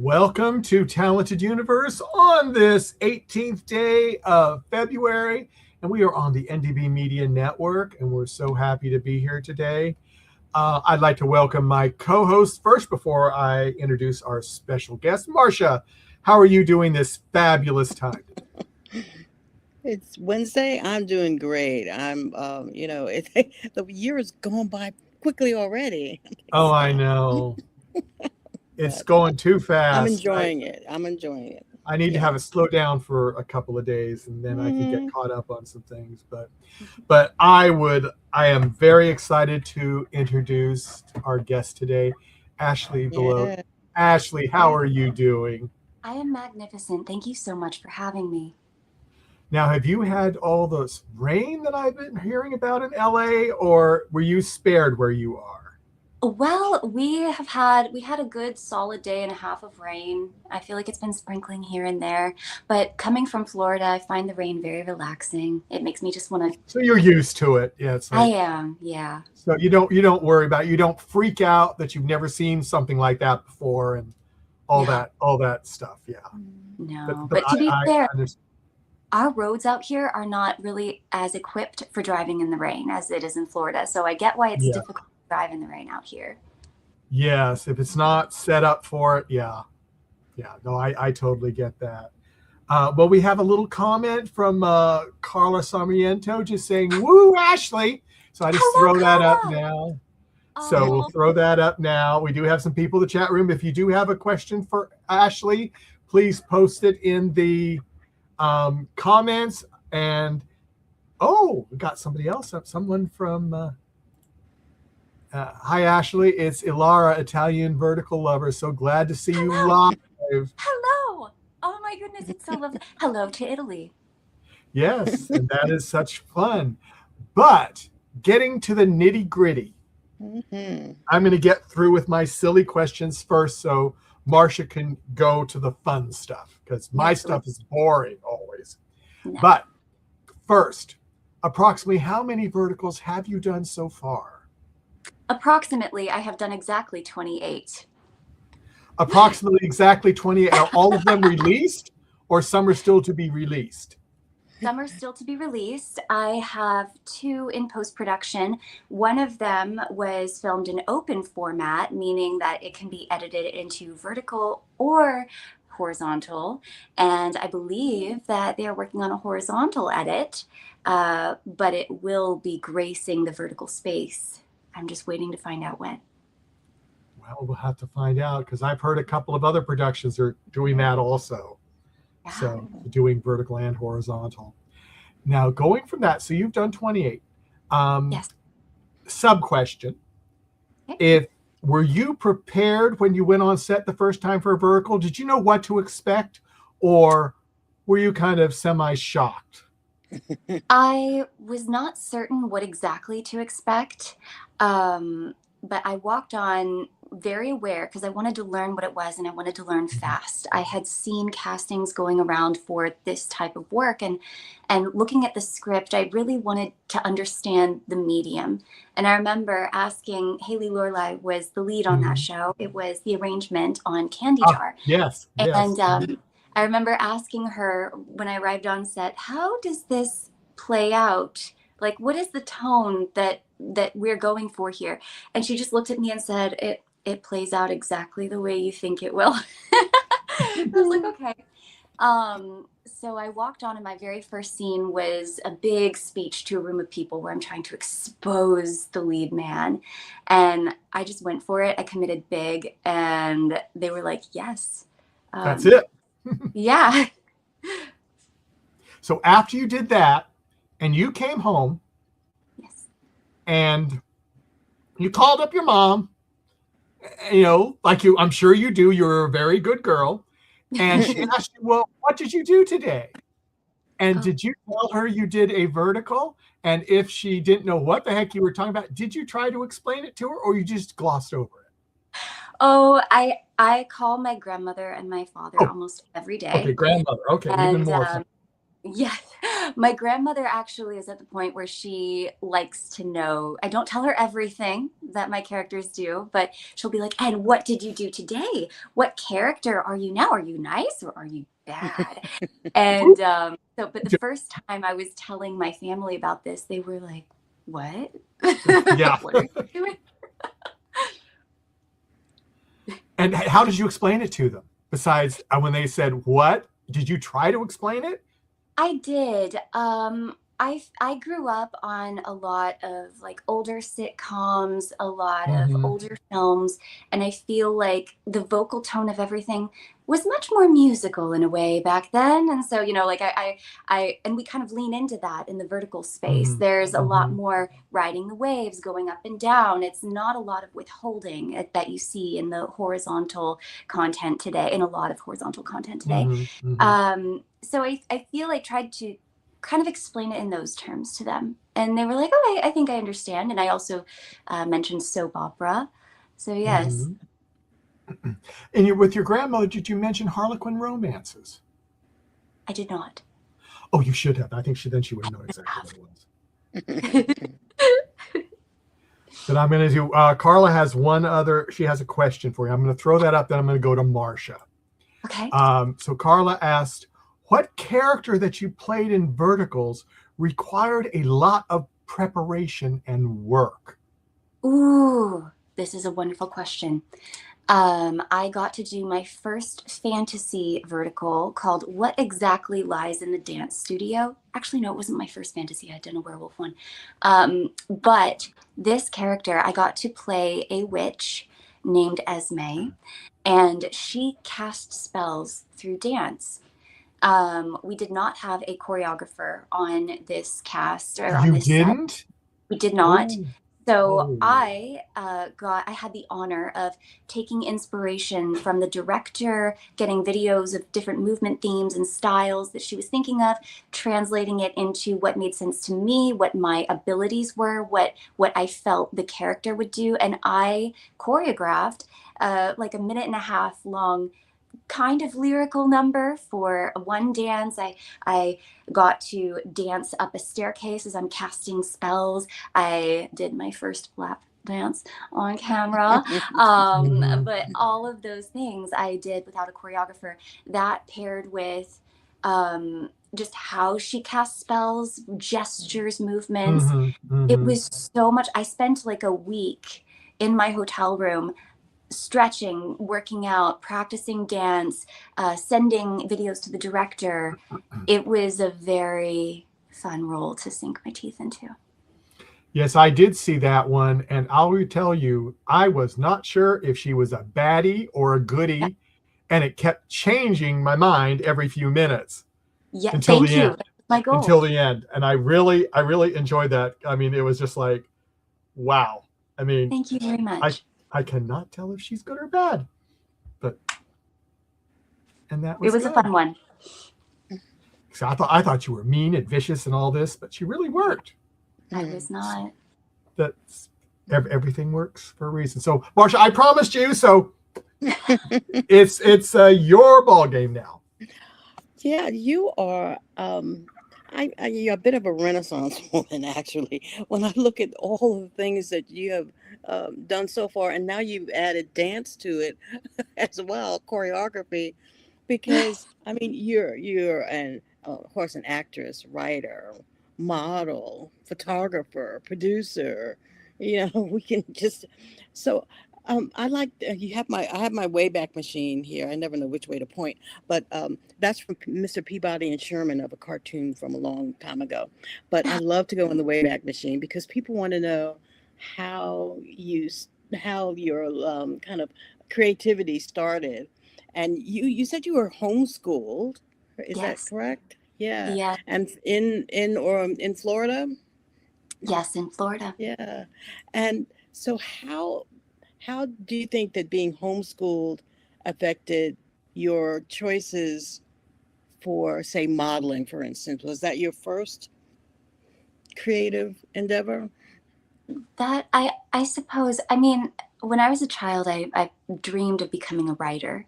Welcome to Talented Universe on this 18th day of February. And we are on the NDB Media Network, and we're so happy to be here today. I'd like to welcome my co-host first before I introduce our special guest, Marcia. How are you doing this fabulous time? It's Wednesday. I'm doing great. The year has gone by quickly already. Oh, I know. It's But going too I'm fast. enjoying it. I'm enjoying it. I need to Yeah. have a slow down for a couple of days, and then I can get hmm caught up on some things. But I am very excited to introduce our guest today, Ashley BeLoat. Yeah. Ashley, how are you doing? I am magnificent. Thank you so much for having me. Now, have you had all this rain that I've been hearing about in LA, or were you spared where you are? Well, we had a good solid day and a half of rain. I feel like it's been sprinkling here and there, but coming from Florida, I find the rain very relaxing. It makes me just want to. So you're used to it. Yeah, it's I like am, yeah. so you don't worry about it. You don't freak out that you've never seen something like that before and No, all that stuff. Yeah. no. But But to be I fair, understand. our roads out here are not really as equipped for driving in the rain as it is in Florida. So I get why it's Yeah. difficult to drive in the rain out here. Yes. If it's not set up for it, yeah. Yeah. No, I totally get that. Well, we have a little comment from Carla Sarmiento just saying, "Woo, Ashley." So I just Hello, throw that up Carla. now. So we'll Oh, throw that up now. We do have some people in the chat room. If you do have a question for Ashley, please post it in the comments. And oh, we got somebody else up. Someone from hi Ashley. It's Ilara, Italian vertical lover. So glad to see you hello. live. Hello. Oh my goodness, it's so lovely. Hello to Italy. Yes, and that is such fun. But getting to the nitty gritty, hmm I'm going to get through with my silly questions first, so Marcia can go to the fun stuff because my Absolutely. stuff is boring always. No. But first, approximately how many verticals have you done so far? Approximately, I have done exactly 28. Approximately exactly 20. Are all of them released, or some are still to be released? Some are still to be released. I have two in post-production. One of them was filmed in open format, meaning that it can be edited into vertical or horizontal. And I believe that they are working on a horizontal edit, but it will be gracing the vertical space. I'm just waiting to find out when. Well, we'll have to find out because I've heard a couple of other productions are doing that also. Yeah. So doing vertical and horizontal. Now going from that, so you've done 28. Yes. Sub question: Okay. If were you prepared when you went on set the first time for a vertical? Did you know what to expect, or were you kind of semi-shocked? I was not certain what exactly to expect, but I walked on very aware because I wanted to learn what it was and I wanted to learn fast. I had seen castings going around for this type of work, and looking at the script, I really wanted to understand the medium. And I remember asking Haley Lorelei was the lead on that Mhm. show. It was the arrangement on Candy Ah, Jar. yes, yes. And I remember asking her when I arrived on set, how does this play out? Like, what is the tone that we're going for here? And she just looked at me and said, it plays out exactly the way you think it will. I was like, okay. So I walked on, and my very first scene was a big speech to a room of people where I'm trying to expose the lead man. And I just went for it. I committed big, and they were like, yes. That's Um, it. yeah. So after you did that, and you came home, Yes. and you called up your mom, like I'm sure you do. You're a very good girl, and she asked you, "Well, what did you do today?" And Oh, did you tell her you did a vertical? And if she didn't know what the heck you were talking about, did you try to explain it to her, or you just glossed over it? oh, I call my grandmother and my father Oh, almost every okay, day. grandmother. Okay, even And more fun. Yeah, my grandmother actually is at the point where she likes to know. I don't tell her everything that my characters do, but she'll be like, "And what did you do today? What character are you now? Are you nice or are you bad?" And but the first time I was telling my family about this, they were like, "What? Yeah. What are you doing?" And how did you explain it to them? Besides when they said, what? Did you try to explain it? I did. I grew up on a lot of like older sitcoms, a lot of Mm-hmm. older films, and I feel like the vocal tone of everything was much more musical in a way back then. And so, like and we kind of lean into that in the vertical space. Mm-hmm. There's a lot Mm-hmm. more riding the waves, going up and down. It's not a lot of withholding that you see in the horizontal content today, in a lot of horizontal content today. Mm-hmm. Mm-hmm. So I feel I tried to kind of explain it in those terms to them. And they were like, "Oh, I think I understand." And I also mentioned soap opera. So, yes, Mm-hmm. And with your grandmother, did you mention Harlequin romances? I did not. Oh, you should have. I think she would know exactly what it was. But I'm going to do, Carla has she has a question for you. I'm going to throw that up, then I'm going to go to Marcia. Okay. So Carla asked, what character that you played in Verticals required a lot of preparation and work? Ooh, this is a wonderful question. I got to do my first fantasy vertical called What Exactly Lies in the Dance Studio. Actually, no, it wasn't my first fantasy. I had done a werewolf one. But this character, I got to play a witch named Esme, and she cast spells through dance. We did not have a choreographer on this cast or on You this set. didn't? We did not. Oh, So oh. I had the honor of taking inspiration from the director, getting videos of different movement themes and styles that she was thinking of, translating it into what made sense to me, what my abilities were, what I felt the character would do, and I choreographed like a minute and a half long kind of lyrical number for one dance. I got to dance up a staircase as I'm casting spells. I did my first lap dance on camera. Mhm. But all of those things I did without a choreographer. That paired with just how she casts spells, gestures, movements. Mhm. It Mhm. was so much. I spent like a week in my hotel room stretching, working out, practicing dance, sending videos to the director. It was a very fun role to sink my teeth into. Yes, I did see that one, and I will tell you, I was not sure if she was a baddie or a Yeah, goodie, and it kept changing my mind every few minutes yeah, until thank the you. end. That was my goal. Until the end, and I really enjoyed that. I mean, it was just like, wow. I mean, Thank you very I much. I cannot tell if she's good or bad, but and that It was was a good. fun one. So I thought you were mean and vicious and all this, but she really worked. I was not. That's everything works for a reason. So, Marsha, I promised you. So it's your ball game now. Yeah, you are. You're a bit of a Renaissance woman, actually. When I look at all of the things that you have done so far, and now you've added dance to it as well, choreography. Because I mean, you're an of course an actress, writer, model, photographer, producer. We can just so. I like I have my Wayback Machine here. I never know which way to point, but that's from Mr. Peabody and Sherman of a cartoon from a long time ago. But I love to go in the Wayback Machine because people want to know how how your kind of creativity started. And you said you were homeschooled. Is that Yes. correct? Yeah. Yeah. And in Florida? Yes, in Florida. Yeah. And so how do you think that being homeschooled affected your choices for, say, modeling, for instance? Was that your first creative endeavor? That I suppose. I mean, when I was a child, I dreamed of becoming a writer.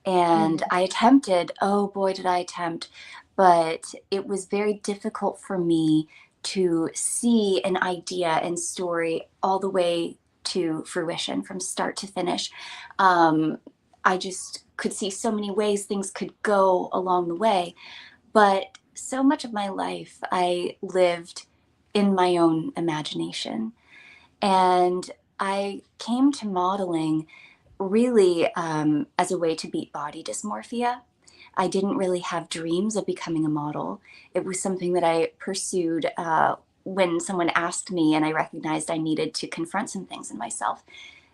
And I attempted, oh boy, did I attempt, but it was very difficult for me to see an idea and story all the way to fruition from start to finish. I just could see so many ways things could go along the way. But so much of my life I lived in my own imagination. And I came to modeling really as a way to beat body dysmorphia. I didn't really have dreams of becoming a model. It was something that I pursued when someone asked me, and I recognized I needed to confront some things in myself.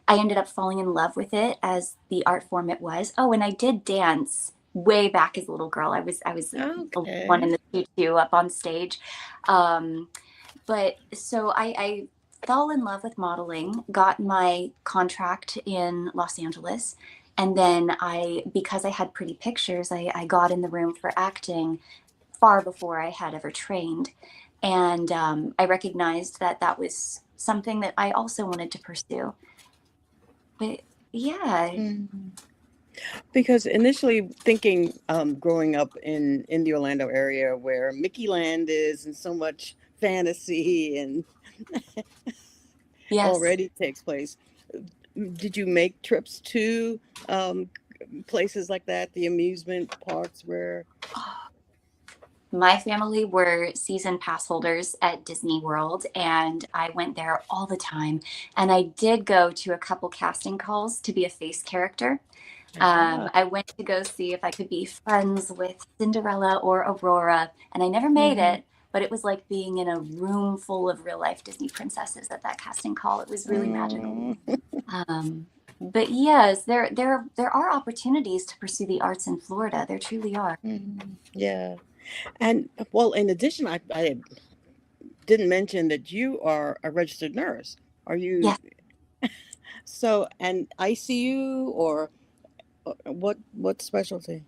I ended up falling in love with it as the art form it was. Oh, and I did dance way back as a little girl. I was the one in the tutu up on stage. But so I fell in love with modeling, got my contract in Los Angeles. And then because I had pretty pictures, I got in the room for acting far before I had ever trained. And I recognized that that was something that I also wanted to pursue. But yeah. Because initially thinking, growing up in the Orlando area where Mickey Land is and so much fantasy and Yes. already takes place, did you make trips to places like that, the amusement parks where? My family were season pass holders at Disney World, and I went there all the time. And I did go to a couple casting calls to be a face character. I went to go see if I could be friends with Cinderella or Aurora, and I never made it, but it was like being in a room full of real life Disney princesses at that casting call. It was really magical. But yes, there are opportunities to pursue the arts in Florida. There truly are. Yeah. And well, in addition, I didn't mention that you are a registered nurse. Are you? Yes. So, and ICU or what specialty?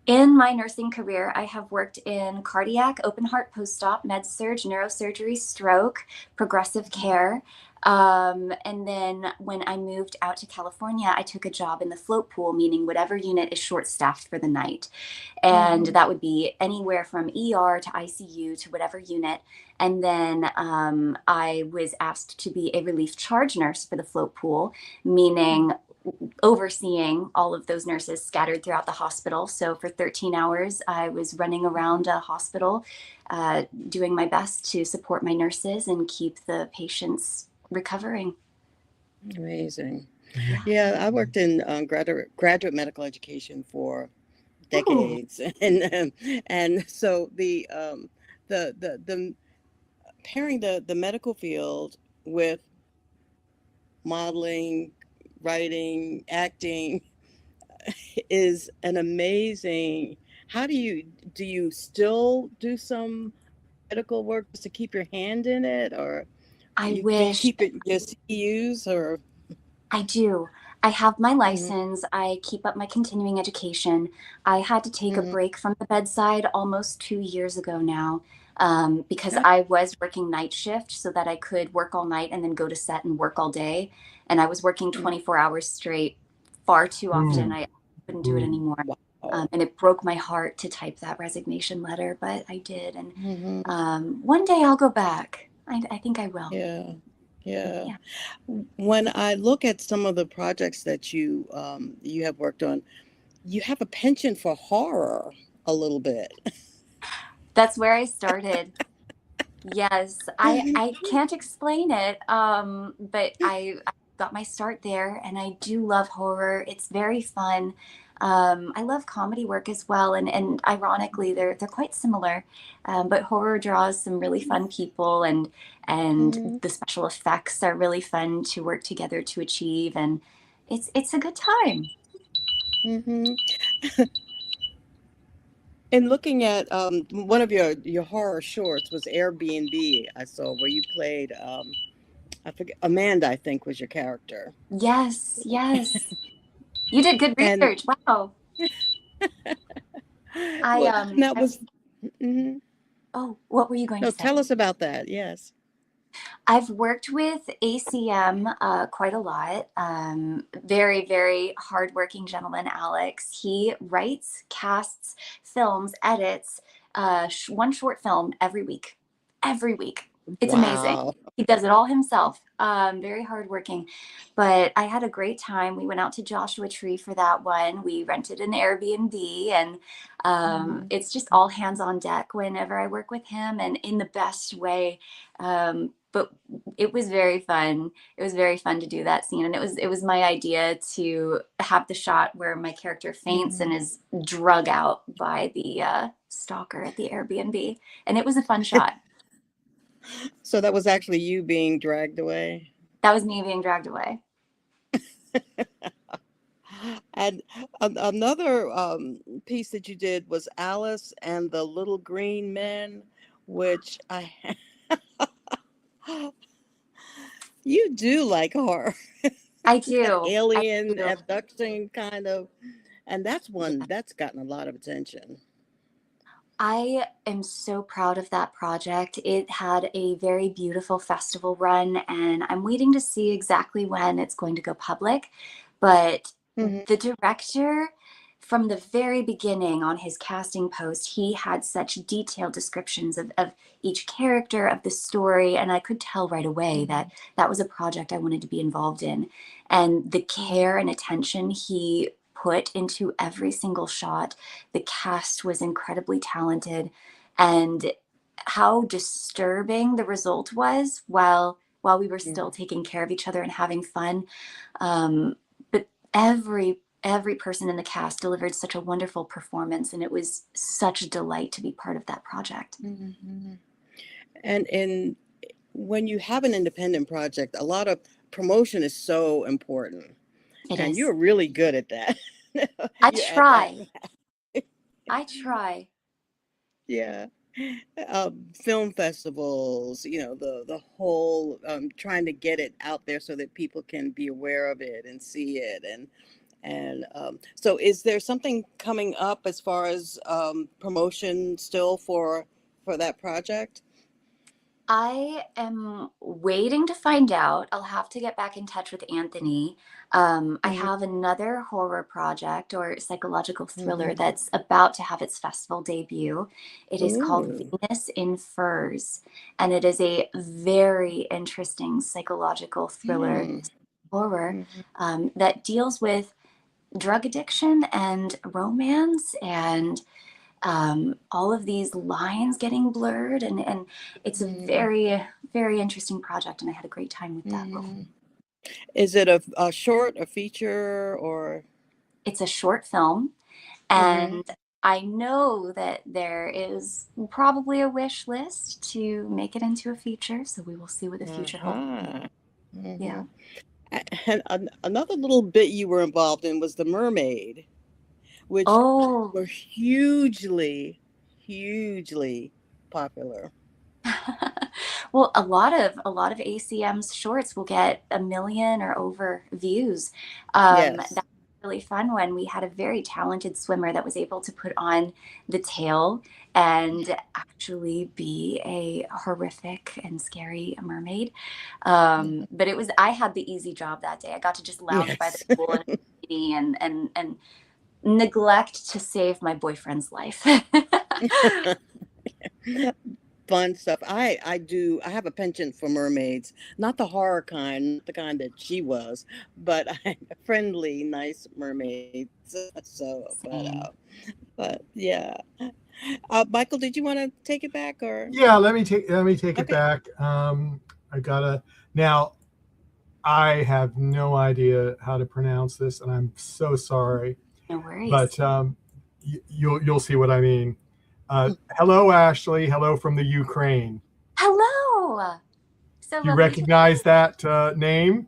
In my nursing career, I have worked in cardiac, open heart post-op, med surg, neurosurgery, stroke, progressive care. And then when I moved out to California, I took a job in the float pool, meaning whatever unit is short-staffed for the night. And that would be anywhere from ER to ICU to whatever unit. And then I was asked to be a relief charge nurse for the float pool, meaning overseeing all of those nurses scattered throughout the hospital. So for 13 hours, I was running around a hospital, doing my best to support my nurses and keep the patients recovering. Amazing. Yeah, I worked in graduate medical education for decades, and so the pairing the medical field with modeling, writing, acting is an amazing. How do you still do some medical work just to keep your hand in it, or I do you wish. keep it just CEUs, or? I do. I have my license. I keep up my continuing education. I had to take a break from the bedside almost 2 years ago now, because I was working night shift so that I could work all night and then go to set and work all day. And I was working 24 hours straight far too often. I couldn't do it anymore. And it broke my heart to type that resignation letter, but I did. And one day I'll go back. I think I will. Yeah. When I look at some of the projects that you have worked on, you have a penchant for horror a little bit. That's where I started. Yes, I can't explain it, but I got my start there, and I do love horror. It's very fun. I love comedy work as well, and ironically, they're quite similar. But horror draws some really fun people, and the special effects are really fun to work together to achieve, and it's a good time. And looking at one of your horror shorts was Airbnb, I saw, where you played I forget, Amanda, I think, was your character. Yes. You did good research. Wow. That was. Oh, what were you going to say? Tell us about that. Yes. I've worked with ACM quite a lot. Very, very hardworking gentleman, Alex. He writes, casts, films, edits one short film every week. Every week. It's amazing. Wow. He does it all himself. Very hardworking. But I had a great time. We went out to Joshua Tree for that one. We rented an Airbnb, and it's just all hands on deck whenever I work with him, and in the best way. But it was very fun. It was very fun to do that scene, and it was my idea to have the shot where my character faints and is drug out by the stalker at the Airbnb, and it was a fun shot. So that was actually you being dragged away. That was me being dragged away. And another piece that you did was Alice and the Little Green Men, which you do like horror. I do. Alien abduction kind of, and that's one that's gotten a lot of attention. I am so proud of that project. It had a very beautiful festival run, and I'm waiting to see exactly when it's going to go public. But the director, from the very beginning on his casting post, he had such detailed descriptions of each character, of the story, and I could tell right away that that was a project I wanted to be involved in. And the care and attention he put into every single shot. The cast was incredibly talented, and how disturbing the result was while we were still taking care of each other and having fun. But every person in the cast delivered such a wonderful performance, and it was such a delight to be part of that project. And when you have an independent project, a lot of promotion is so important. And you're really good at that. I try. I try. Yeah. Film festivals, the whole trying to get it out there so that people can be aware of it and see it. And so is there something coming up as far as promotion still for that project? I am waiting to find out. I'll have to get back in touch with Anthony. I have another horror project or psychological thriller that's about to have its festival debut. It is called Venus in Furs, and it is a very interesting psychological thriller horror that deals with drug addiction and romance and all of these lines getting blurred, and it's a very, very interesting project, and I had a great time with that role. Is it a short, a feature, or? It's a short film, and I know that there is probably a wish list to make it into a feature, so we will see what the future holds. Yeah. And another little bit you were involved in was The Mermaid, which were hugely popular. Well, a lot of ACM's shorts will get 1 million or over views. That's a really fun one. We had a very talented swimmer that was able to put on the tail and actually be a horrific and scary mermaid. But I had the easy job that day. I got to just lounge by the pool and neglect to save my boyfriend's life. Fun stuff. I have a penchant for mermaids, not the horror kind, not the kind that she was, but friendly, nice mermaids. So, but yeah. Michael, did you want to take it back, or? Yeah, let me take it back. Now I have no idea how to pronounce this, and I'm so sorry. No worries. But you'll see what I mean. Hello, Ashley. Hello from the Ukraine. Hello. So you recognize that name?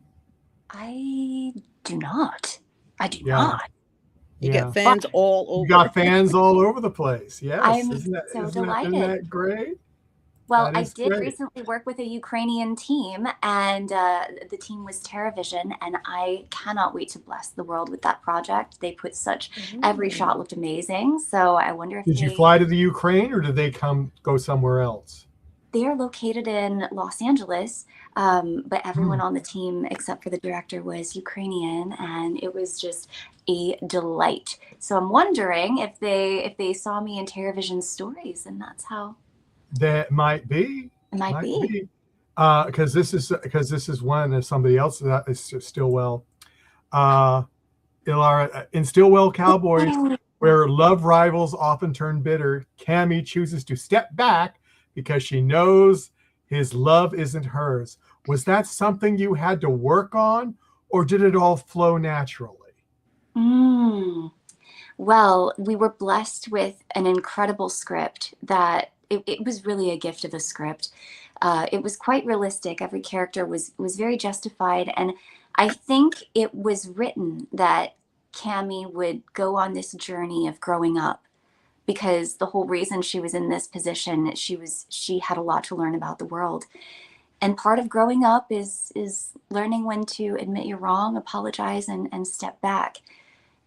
I do not. I do not. You got fans all over. You got fans all over the place. Yes. I'm so delighted. Isn't that great? Well, I did recently work with a Ukrainian team, and the team was TerraVision, and I cannot wait to bless the world with that project. They put every shot looked amazing. So I wonder if Did you fly to the Ukraine, or did they go somewhere else? they are located in Los Angeles, but everyone on the team except for the director was Ukrainian, and it was just a delight. So I'm wondering if they saw me in TerraVision stories, and that's how That might be. it might be. Because this is one of somebody else that is Stillwell. Ilara, in Stillwell Cowboys, where love rivals often turn bitter, Cammy chooses to step back because she knows his love isn't hers. Was that something you had to work on, or did it all flow naturally? Well, we were blessed with an incredible script that it was really a gift of a script. It was quite realistic. Every character was very justified. And I think it was written that Cammy would go on this journey of growing up, because the whole reason she was in this position, she had a lot to learn about the world. And part of growing up is learning when to admit you're wrong, apologize, and step back.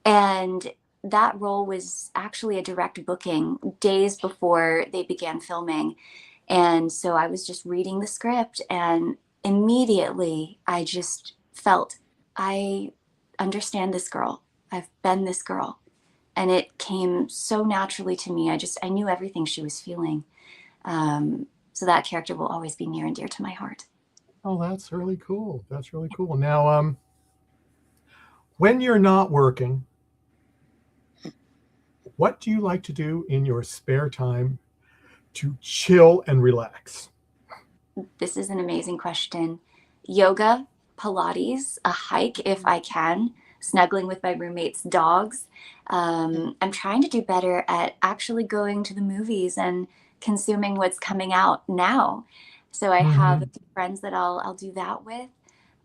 And that role was actually a direct booking days before they began filming. And so I was just reading the script, and immediately I just felt, I understand this girl. I've been this girl. And it came so naturally to me. I knew everything she was feeling. So that character will always be near and dear to my heart. Oh, that's really cool. That's really cool. Now, when you're not working, what do you like to do in your spare time to chill and relax? This is an amazing question. Yoga, Pilates, a hike if I can, snuggling with my roommate's dogs. I'm trying to do better at actually going to the movies and consuming what's coming out now. So I have a few friends that I'll do that with.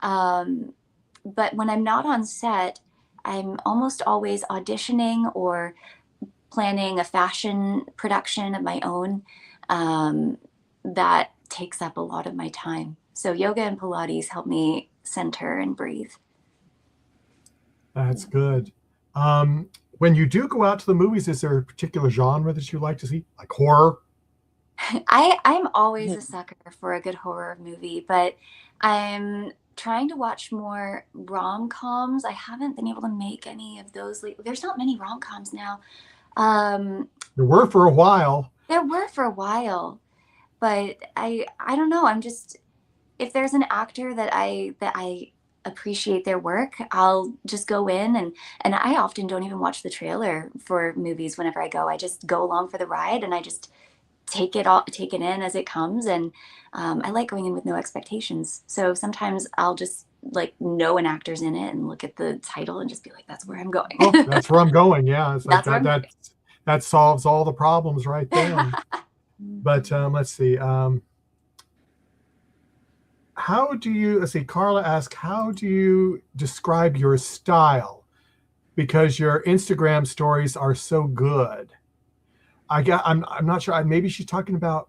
But when I'm not on set, I'm almost always auditioning or planning a fashion production of my own. That takes up a lot of my time. So yoga and Pilates help me center and breathe. That's good. When you do go out to the movies, is there a particular genre that you like to see, like horror? I'm always a sucker for a good horror movie, but I'm trying to watch more rom-coms. I haven't been able to make any of those. There's not many rom-coms now. There were for a while. There were for a while, but I don't know. I'm just, if there's an actor that I appreciate their work, I'll just go in, and I often don't even watch the trailer for movies whenever I go. I just go along for the ride, and I just take it in as it comes. And I like going in with no expectations. So sometimes I'll just like know an actor's in it and look at the title and just be like, that's where I'm going. Oh, that's where I'm going. Yeah, it's like That's that solves all the problems right there. But let's see. Let's see, Carla asked, how do you describe your style? Because your Instagram stories are so good. I'm not sure. Maybe she's talking about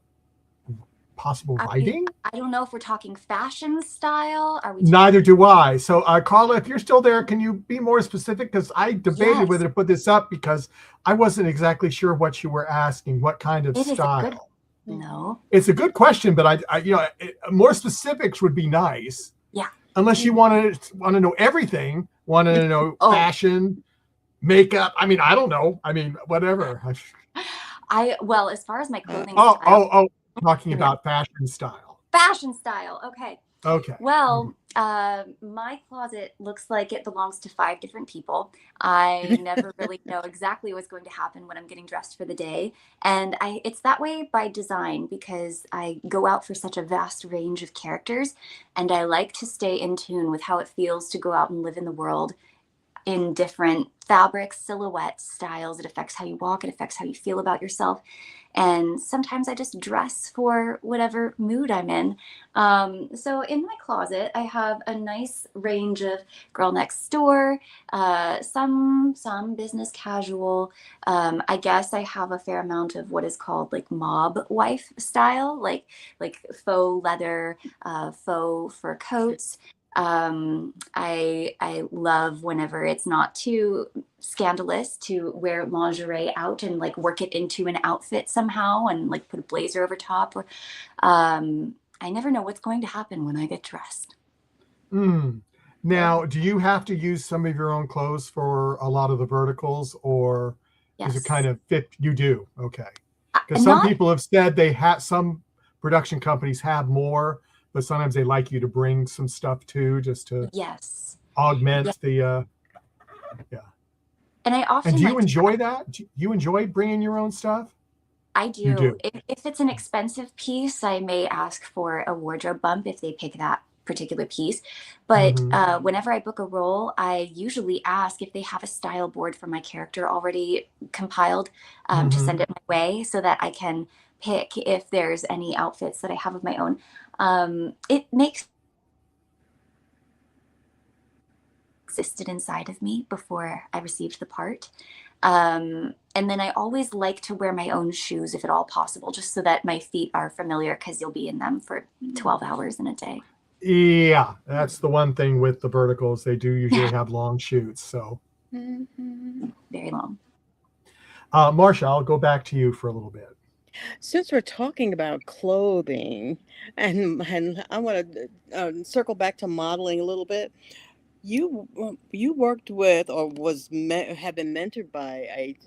possible writing. I don't know if we're talking fashion style. Are we? Neither do I. So Carla, if you're still there, can you be more specific? Because I debated whether to put this up because I wasn't exactly sure what you were asking. What kind of style? No. It's a good question, but I more specifics would be nice. Yeah. Unless you want to know everything, want to know fashion, makeup. I mean, I don't know. I mean, whatever. Well, as far as my clothing style. Talking about fashion style. Fashion style. Okay. Okay. Well, my closet looks like it belongs to 5 different people. I never really know exactly what's going to happen when I'm getting dressed for the day. And it's that way by design because I go out for such a vast range of characters, and I like to stay in tune with how it feels to go out and live in the world in different fabrics, silhouettes, styles. It affects how you walk. It affects how you feel about yourself. And sometimes I just dress for whatever mood I'm in. So in my closet, I have a nice range of girl next door, some business casual. I guess I have a fair amount of what is called like mob wife style, like faux leather, faux fur coats. I love whenever it's not too scandalous to wear lingerie out and like work it into an outfit somehow and like put a blazer over top. Or I never know what's going to happen when I get dressed. Mm. Now, do you have to use some of your own clothes for a lot of the verticals, or is it kind Yes. of fit? You do, okay. Because some Not people have said they have some production companies have more, but sometimes they like you to bring some stuff too, just to yes. Yeah. augment the. Yeah. And I And often do you like to enjoy that? Do you enjoy bringing your own stuff? I You do. do. If it's an expensive piece, I may ask for a wardrobe bump if they pick that particular piece. But Hmm. whenever I book a role, I usually ask if they have a style board for my character already compiled, to Hmm. send it my way so that I can pick if there's any outfits that I have of my own. It makes existed inside of me before I received the part. And then I always like to wear my own shoes if at all possible, just so that my feet are familiar because you'll be in them for 12 hours in a day. Yeah, that's the one thing with the verticals. They do Yeah, usually have long shoots. So, very long. Marcia, I'll go back to you for a little bit. Since we're talking about clothing, and I want to circle back to modeling a little bit. You worked with or have been mentored by a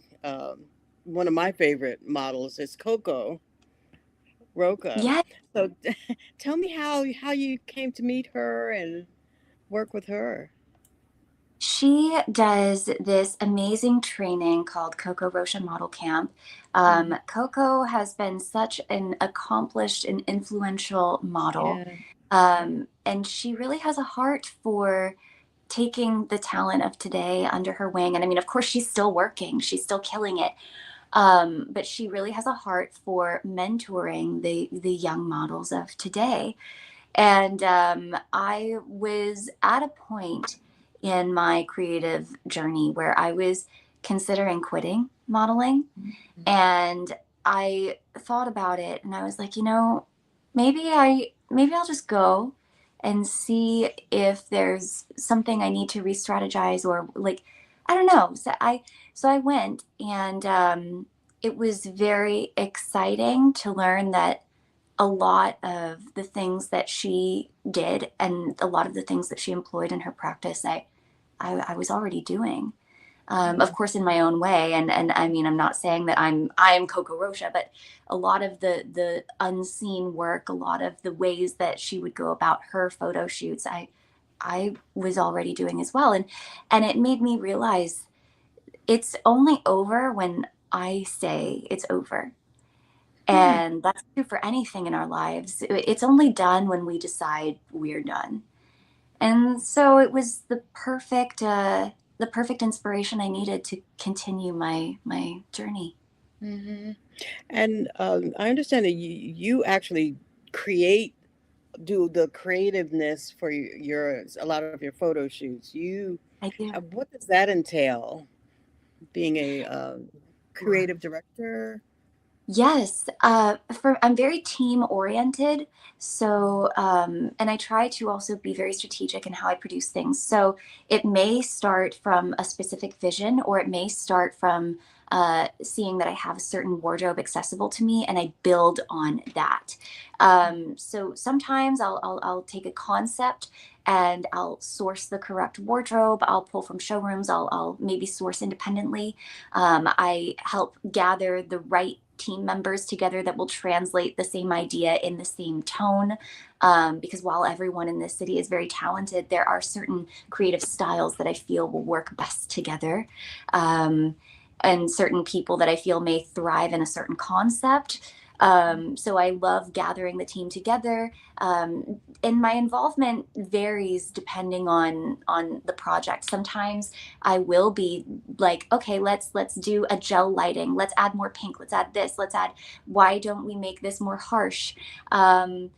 one of my favorite models is Coco Rocha. Yeah, So tell me how you came to meet her and work with her. she does this amazing training called Coco Rocha Model Camp. Mhm. Coco has been such an accomplished and influential model. Yeah. And she really has a heart for taking the talent of today under her wing. And I mean, of course, she's still working, she's still killing it. But she really has a heart for mentoring the young models of today. And I was at a point in my creative journey where I was considering quitting modeling. And I thought about it and I was like, maybe I'll just go and see if there's something I need to re-strategize or like I don't know. So I went and it was very exciting to learn that a lot of the things that she did and a lot of the things that she employed in her practice, I was already doing. Of course, in my own way, and I mean, I'm not saying that I am Coco Rocha, but a lot of the unseen work, a lot of the ways that she would go about her photo shoots, I was already doing as well, and it made me realize it's only over when I say it's over. Hmm. And that's true for anything in our lives. It's only done when we decide we're done. And so it was the perfect inspiration I needed to continue my journey. Hmm. And I understand that you actually create do the creativeness for your a lot of your photo shoots. I do. What does that entail? Being a creative director. Yes, I'm very team oriented. So, and I try to also be very strategic in how I produce things. So it may start from a specific vision, or it may start from seeing that I have a certain wardrobe accessible to me, and I build on that. So sometimes I'll take a concept and I'll source the correct wardrobe. I'll pull from showrooms. I'll maybe source independently. I help gather the right team members together that will translate the same idea in the same tone. Because while everyone in this city is very talented, there are certain creative styles that I feel will work best together. Um, and certain people that I feel may thrive in a certain concept. So I love gathering the team together, and my involvement varies depending on the project. Sometimes I will be like, okay, let's do a gel lighting. Let's add more pink. Let's add this. Let's add. Why don't we make this more harsh? And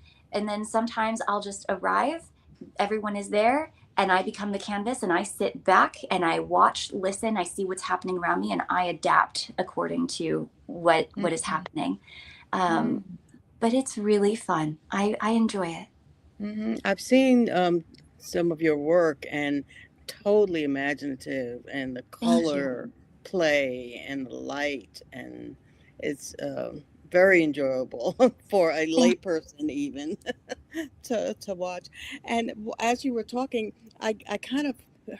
then sometimes I'll just arrive. Everyone is there. And I become the canvas and I sit back and I watch, listen, I see what's happening around me and I adapt according to what is Mhm. happening. But it's really fun. I enjoy it. I've seen some of your work, and totally imaginative, and the Thank you. color play and the light, and it's very enjoyable for a Thank layperson even to watch. And as you were talking, I kind of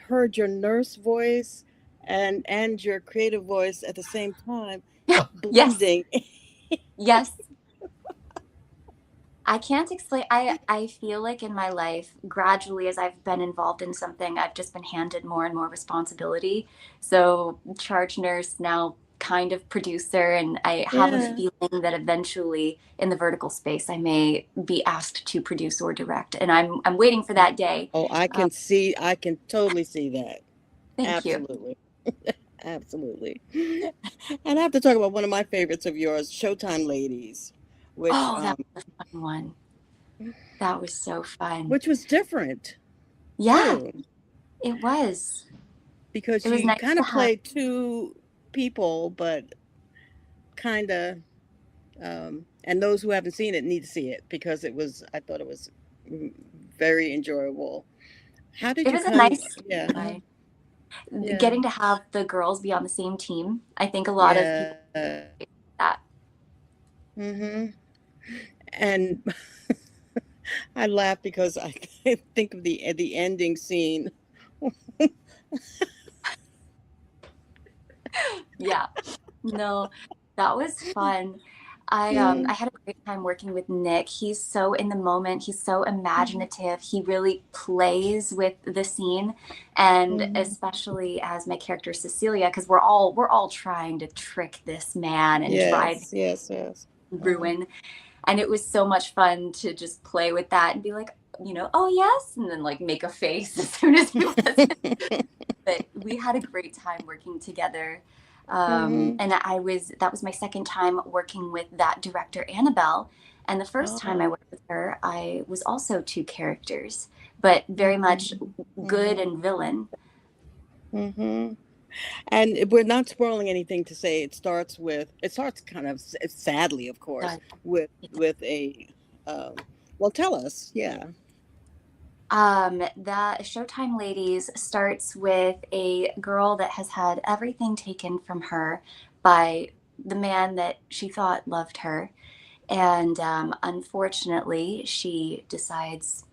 heard your nurse voice and your creative voice at the same time you. Yes. blending. Yes. I can't explain. I feel like in my life, gradually, as I've been involved in something, I've just been handed more and more responsibility. So, charge nurse, now kind of producer, and I have a Yeah. feeling that eventually in the vertical space, I may be asked to produce or direct, and I'm waiting for that day. Oh, Uh, I can totally see that. Thank you. Absolutely. Absolutely. And I have to talk about one of my favorites of yours, Showtime Ladies, which Oh, that was a fun one. That was so fun. which was different Yeah, too, it was. because It was you nice kind to of have. played two people, but kind of and those who haven't seen it need to see it because I thought it was mm, very enjoyable. How did It you was a come? nice. Yeah, yeah, Getting to have the girls be on the same team. I think a lot of people yeah. that. Mm-hmm. And I laugh because I think of the ending scene. Yeah. No, that was fun. I Mm-hmm. had a great time working with Nick. He's so in the moment. He's so imaginative. He really plays with the scene, and Mm-hmm. especially as my character Cecilia, because we're all trying to trick this man and drive him Yes, yes, yes. to Uh-huh. ruin. And it was so much fun to just play with that and be like, oh yes, and then like make a face as soon as he wasn't. But we had a great time working together. Mm-hmm. And that was my second time working with that director, Annabelle. And the first time I Oh. worked with her, I was also two characters, but very much Mm-hmm. good Mm-hmm. and villain. Mm-hmm. And we're not spoiling anything to say. It starts kind of sadly, of course, Does. with a well, tell us. Yeah. The Showtime Ladies starts with a girl that has had everything taken from her by the man that she thought loved her. And unfortunately, she decides,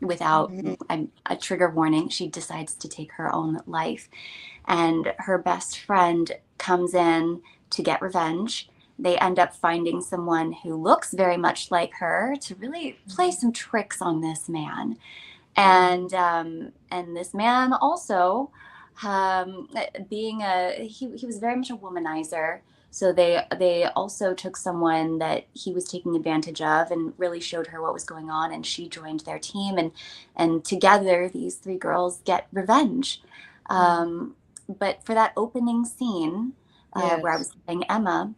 without Mm-hmm. a trigger warning, she decides to take her own life. And her best friend comes in to get revenge. They end up finding someone who looks very much like her to really play some tricks on this man. And this man also, being he was very much a womanizer. So they also took someone that he was taking advantage of and really showed her what was going on, and she joined their team, and together these three girls get revenge. Mm-hmm. But for that opening scene, where I Yes. was playing Emma,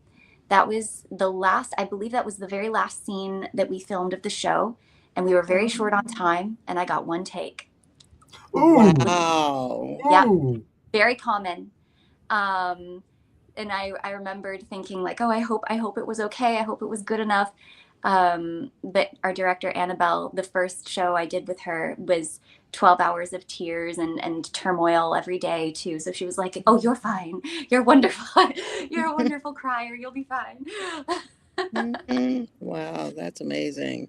that was the last, I believe that was the very last scene that we filmed of the show. And we were very short on time, and I got one take. Ooh, Wow. Yep, ooh. very common. Um, and I remembered thinking like, oh, I hope it was okay. I hope it was good enough. But our director Annabelle, the first show I did with her was 12 hours of tears and turmoil every day too. So she was like, oh, you're fine. You're wonderful. You're a wonderful crier. You'll be fine. Mhm. Wow, that's amazing.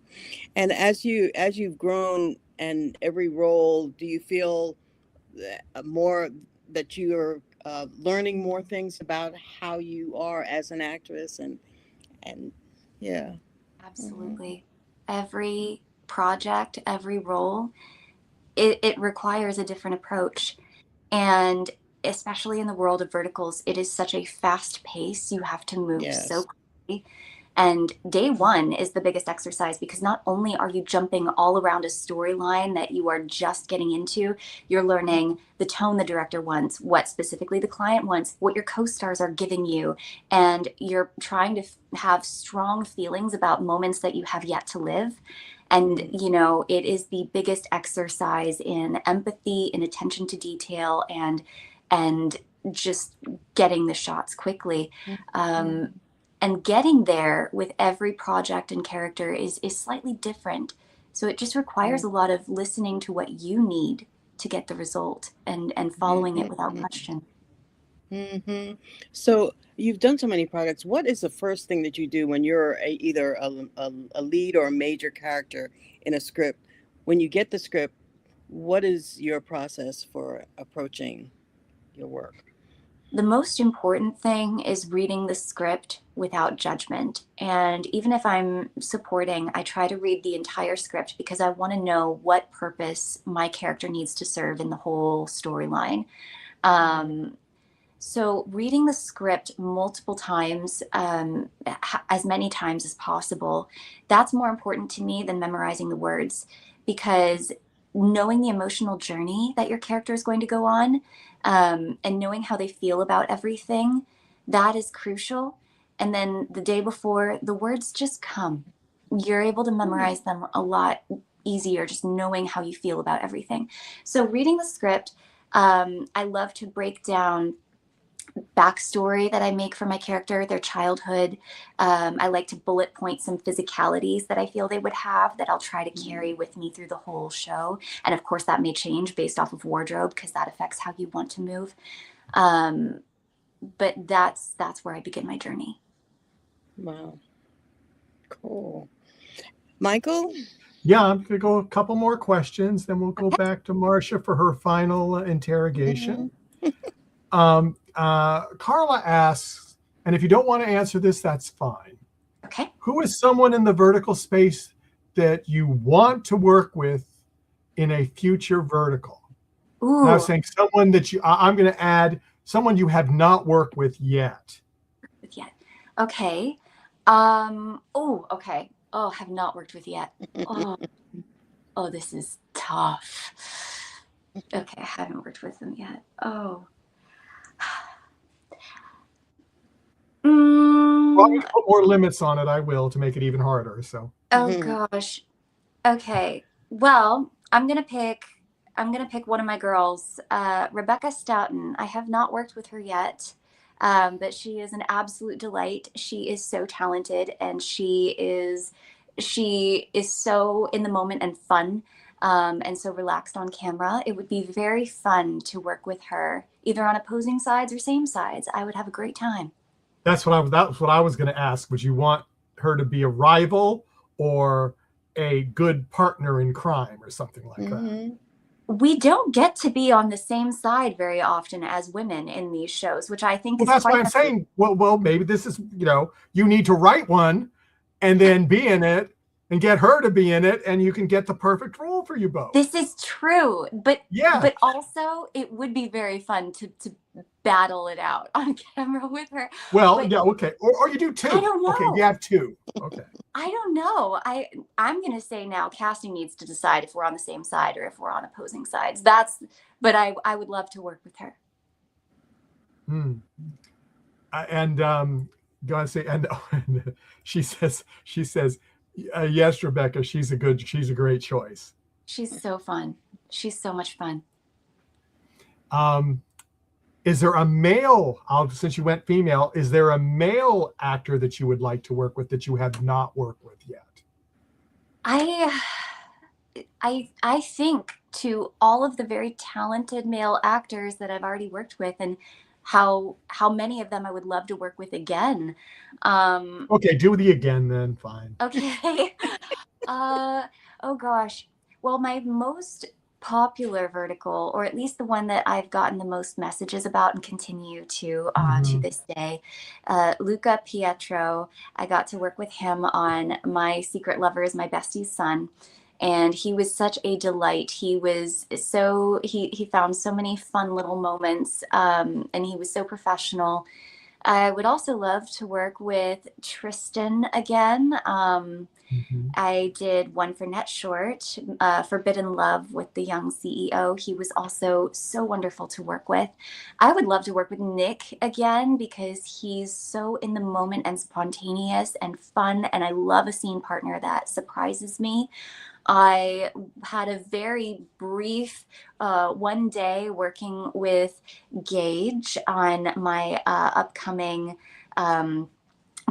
And as you've grown and every role, do you feel more that you're learning more things about how you are as an actress and yeah. Hmm. Absolutely. Every project, every role, it requires a different approach. And especially in the world of verticals, it is such a fast pace. You have to move so Yes. quickly. And day one is the biggest exercise because not only are you jumping all around a storyline that you are just getting into, you're learning the tone the director wants, what specifically the client wants, what your co stars are giving you. And you're trying to have strong feelings about moments that you have yet to live. And, Mm-hmm. it is the biggest exercise in empathy, in attention to detail, and just getting the shots quickly. Mm-hmm. And getting there with every project and character is slightly different. So it just requires a lot of listening to what you need to get the result and following it without question. Mm-hmm. So you've done so many products. What is the first thing that you do when you're either a lead or a major character in a script? When you get the script, what is your process for approaching your work? The most important thing is reading the script without judgment. And even if I'm supporting, I try to read the entire script because I want to know what purpose my character needs to serve in the whole storyline. So reading the script multiple times, as many times as possible, that's more important to me than memorizing the words, because knowing the emotional journey that your character is going to go on, and knowing how they feel about everything, that is crucial. And then the day before, the words just come. You're able to memorize them a lot easier, just knowing how you feel about everything. So reading the script, I love to break down backstory that I make for my character, their childhood. I like to bullet point some physicalities that I feel they would have that I'll try to carry with me through the whole show. And of course, that may change based off of wardrobe because that affects how you want to move. But that's where I begin my journey. Wow. Cool. Michael? Yeah, I'm going to go a couple more questions, then we'll go back to Marcia for her final interrogation. Carla asks, and if you don't want to answer this, that's fine. Okay. Who is someone in the vertical space that you want to work with in a future vertical? Ooh. And I was saying someone that I'm going to add someone you have not worked with yet. Okay. Okay. Oh, have not worked with yet. Oh, this is tough. Okay, I haven't worked with them yet. Oh. Well, you put more limits on it, I will, to make it even harder. So. Oh gosh. Okay. Well, I'm gonna pick one of my girls, Rebecca Stoughton. I have not worked with her yet, but she is an absolute delight. She is so talented, and she is so in the moment and fun, and so relaxed on camera. It would be very fun to work with her, either on opposing sides or same sides. I would have a great time. That's what I was going to ask. Would you want her to be a rival or a good partner in crime or something like that? We don't get to be on the same side very often as women in these shows, which I think is that's why I'm saying, well, maybe this is, you need to write one and then be in it and get her to be in it, and you can get the perfect role for you both. This is true, but also it would be very fun to battle it out on camera with her. Well, yeah, okay. Or you do two. I don't know. Okay, you have two. Okay. I don't know. I'm gonna say now casting needs to decide if we're on the same side or if we're on opposing sides. But I would love to work with her. And gonna say, and she says, yes, Rebecca, she's a great choice. She's so fun. She's so much fun. Is there a male, since you went female, is there a male actor that you would like to work with that you have not worked with yet? I think to all of the very talented male actors that I've already worked with, and how many of them I would love to work with again. Okay, do the again then, fine. Okay. Oh gosh. Well, my most popular vertical, or at least the one that I've gotten the most messages about and continue to this day, Luca Pietro. I got to work with him on My Secret Lover is My Bestie's Son, and he was such a delight. He was he found so many fun little moments, and he was so professional. I would also love to work with Tristan again. I did one for Net Short, Forbidden Love with the young CEO. He was also so wonderful to work with. I would love to work with Nick again because he's so in the moment and spontaneous and fun, and I love a scene partner that surprises me. I had a very brief one day working with Gage on my upcoming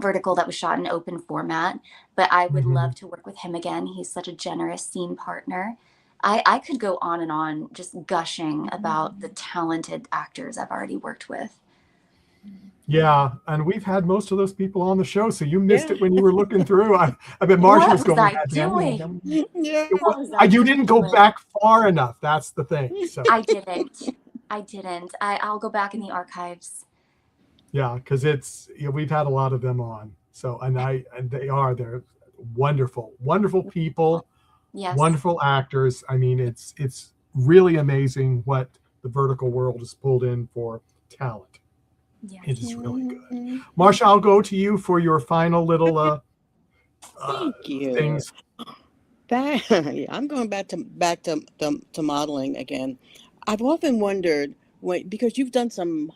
vertical that was shot in open format, but I would Mhm. love to work with him again. He's such a generous scene partner. I could go on and on just gushing about the talented actors I've already worked with. Yeah, and we've had most of those people on the show, so you missed Yeah. it when you were looking through. I bet Marcia What was was going, I doing? Yeah. What was I You didn't go doing? back far enough. That's the thing. So I didn't. I'll go back in the archives. yeah, because we've had a lot of them on. So and they're wonderful, wonderful people, Yes. wonderful actors. I mean, it's really amazing what the vertical world has pulled in for talent. Yes. It is really good. Mhm. Marcia, I'll go to you for your final little Thank you. things. Yeah, I'm going back to modeling again. I've often wondered because you've done some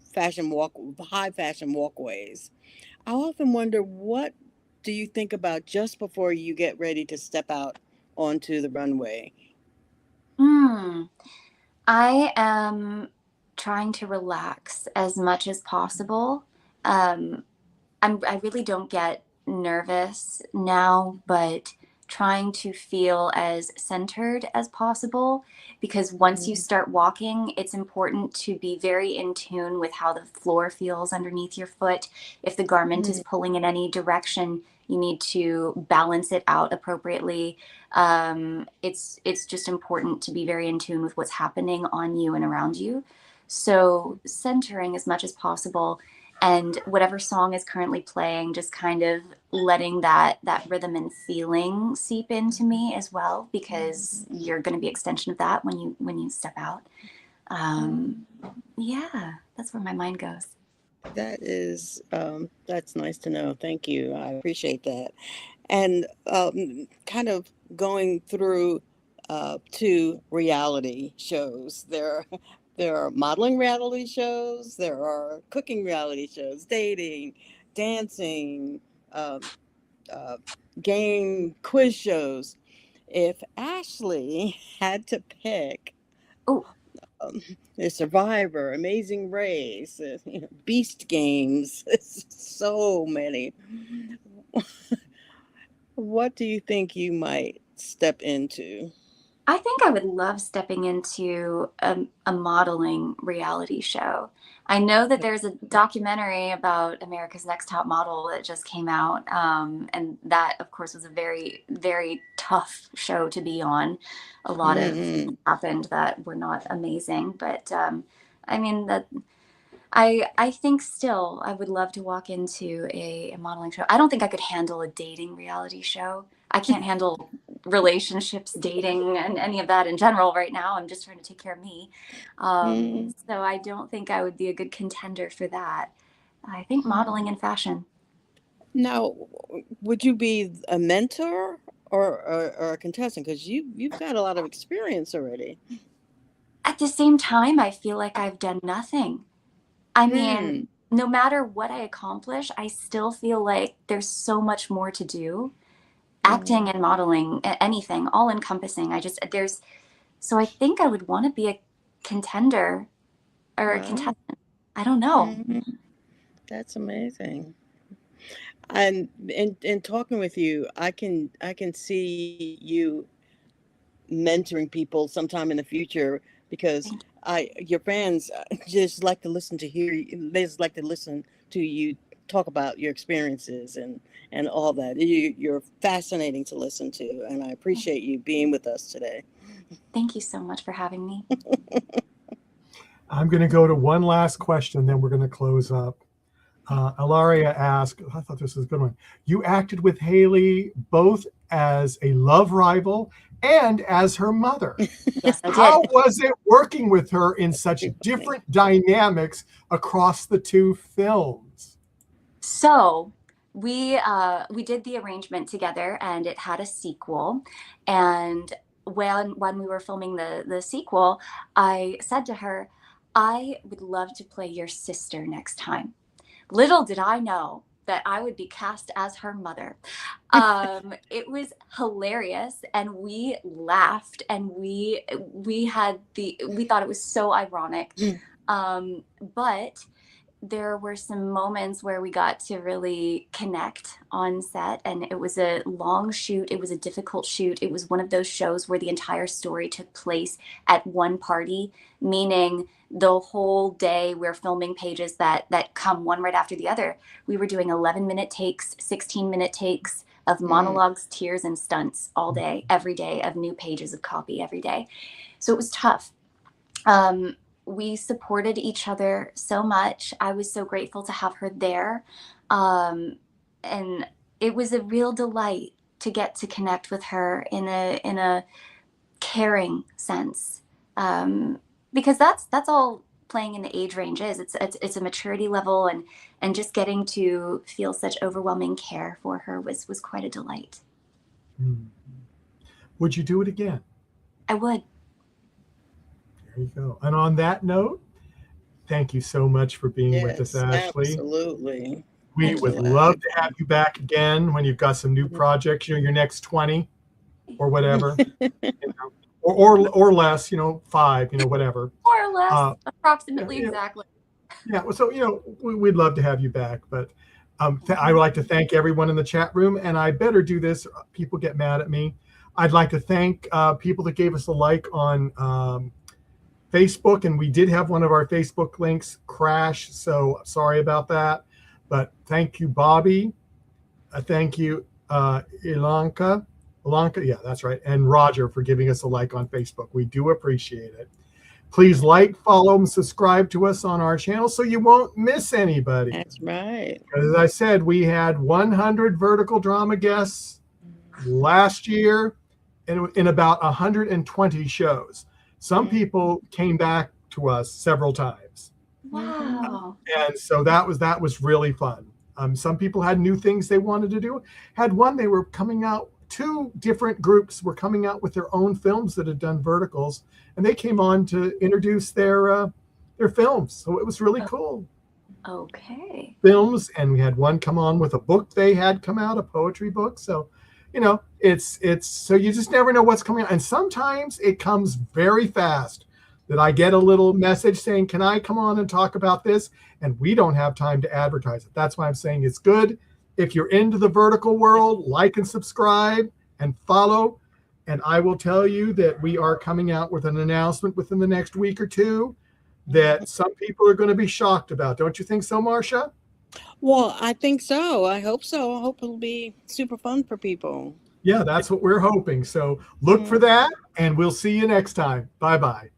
high fashion walkways. I often wonder, what do you think about just before you get ready to step out onto the runway? I am trying to relax as much as possible. Um, I really don't get nervous now, but trying to feel as centered as possible, because once you start walking, it's important to be very in tune with how the floor feels underneath your foot. If the garment is pulling in any direction, you need to balance it out appropriately. It's just important to be very in tune with what's happening on you and around you. So centering as much as possible, and whatever song is currently playing, just kind of letting that rhythm and feeling seep into me as well, because you're going to be extension of that when you step out. Yeah, that's where my mind goes. That's nice to know. Thank you. I appreciate that. And kind of going through to reality shows. There are modeling reality shows. There are cooking reality shows, dating, dancing, um, uh, game quiz shows. If Ashley had to pick Oh, um, the Survivor, Amazing Race, Beast Games, so many. What do you think you might step into? I think I would love stepping into a modeling reality show. I know that there's a documentary about America's Next Top Model that just came out. And that, of course, was a very, very tough show to be on. A lot of Mm-hmm. things happened that were not amazing. But I mean, I think still I would love to walk into a modeling show. I don't think I could handle a dating reality show. I can't handle relationships, dating, and any of that in general right now. I'm just trying to take care of me. So I don't think I would be a good contender for that. I think modeling and fashion. Now, would you be a mentor or a contestant? Because you've got a lot of experience already. At the same time, I feel like I've done nothing. I mean, Hmm. no matter what I accomplish, I still feel like there's so much more to do. Acting and modeling, anything, all encompassing. So I think I would want to be a contender or a Wow. contestant. I don't know. Mhm. That's amazing. And in talking with you, I can see you mentoring people sometime in the future, because Thank I your fans just like to listen to hear you. They just like to listen to you talk about your experiences and all that. You're fascinating to listen to, and I appreciate you being with us today. Thank you so much for having me. I'm going to go to one last question, then we're going to close up. Ilaria asked, I thought this was a good one. You acted with Haley both as a love rival and as her mother. Yes, I How did. was it working with her in such different dynamics across the two films? So we did the arrangement together, and it had a sequel. And when we were filming the sequel, I said to her, I would love to play your sister next time. Little did I know that I would be cast as her mother. It was hilarious, and we laughed, and we thought it was so ironic. But there were some moments where we got to really connect on set, and it was a long shoot. It was a difficult shoot. It was one of those shows where the entire story took place at one party, meaning the whole day we're filming pages that come one right after the other. We were doing 11-minute takes, 16-minute takes of monologues, tears, and stunts all day, every day, of new pages of copy every day. So it was tough. We supported each other so much. I was so grateful to have her there. And it was a real delight to get to connect with her in a caring sense. Because that's all playing in the age range is. It's a maturity level, and just getting to feel such overwhelming care for her was quite a delight. Would you do it again? I would. There you go. And on that note, thank you so much for being with us, Ashley. Absolutely. We would love to have you back again when you've got some new projects, your next 20 or whatever, or less, 5, whatever. More or less, approximately, exactly. Yeah, so, we'd love to have you back, but I would like to thank everyone in the chat room, and I better do this. People get mad at me. I'd like to thank people that gave us a like on Facebook, and we did have one of our Facebook links crash, so sorry about that. But thank you, Bobby. Thank you, Ilanka, yeah, that's right, and Roger for giving us a like on Facebook. We do appreciate it. Please like, follow, and subscribe to us on our channel so you won't miss anybody. That's right. As I said, we had 100 vertical drama guests last year in about 120 shows. Some people came back to us several times. Wow. And so that was really fun. Some people had new things they wanted to do. Had one, they were coming out, 2 different groups were coming out with their own films that had done verticals, and they came on to introduce their films. So it was really cool. Okay. Films, and we had one come on with a book they had come out, a poetry book. So it's so you just never know what's coming out. And sometimes it comes very fast that I get a little message saying, can I come on and talk about this? And we don't have time to advertise it. That's why I'm saying it's good. If you're into the vertical world, like and subscribe and follow. And I will tell you that we are coming out with an announcement within the next week or 2 that some people are going to be shocked about. Don't you think so, Marcia? Well, I think so. I hope so. I hope it'll be super fun for people. Yeah, that's what we're hoping. So look for that, and we'll see you next time. Bye-bye.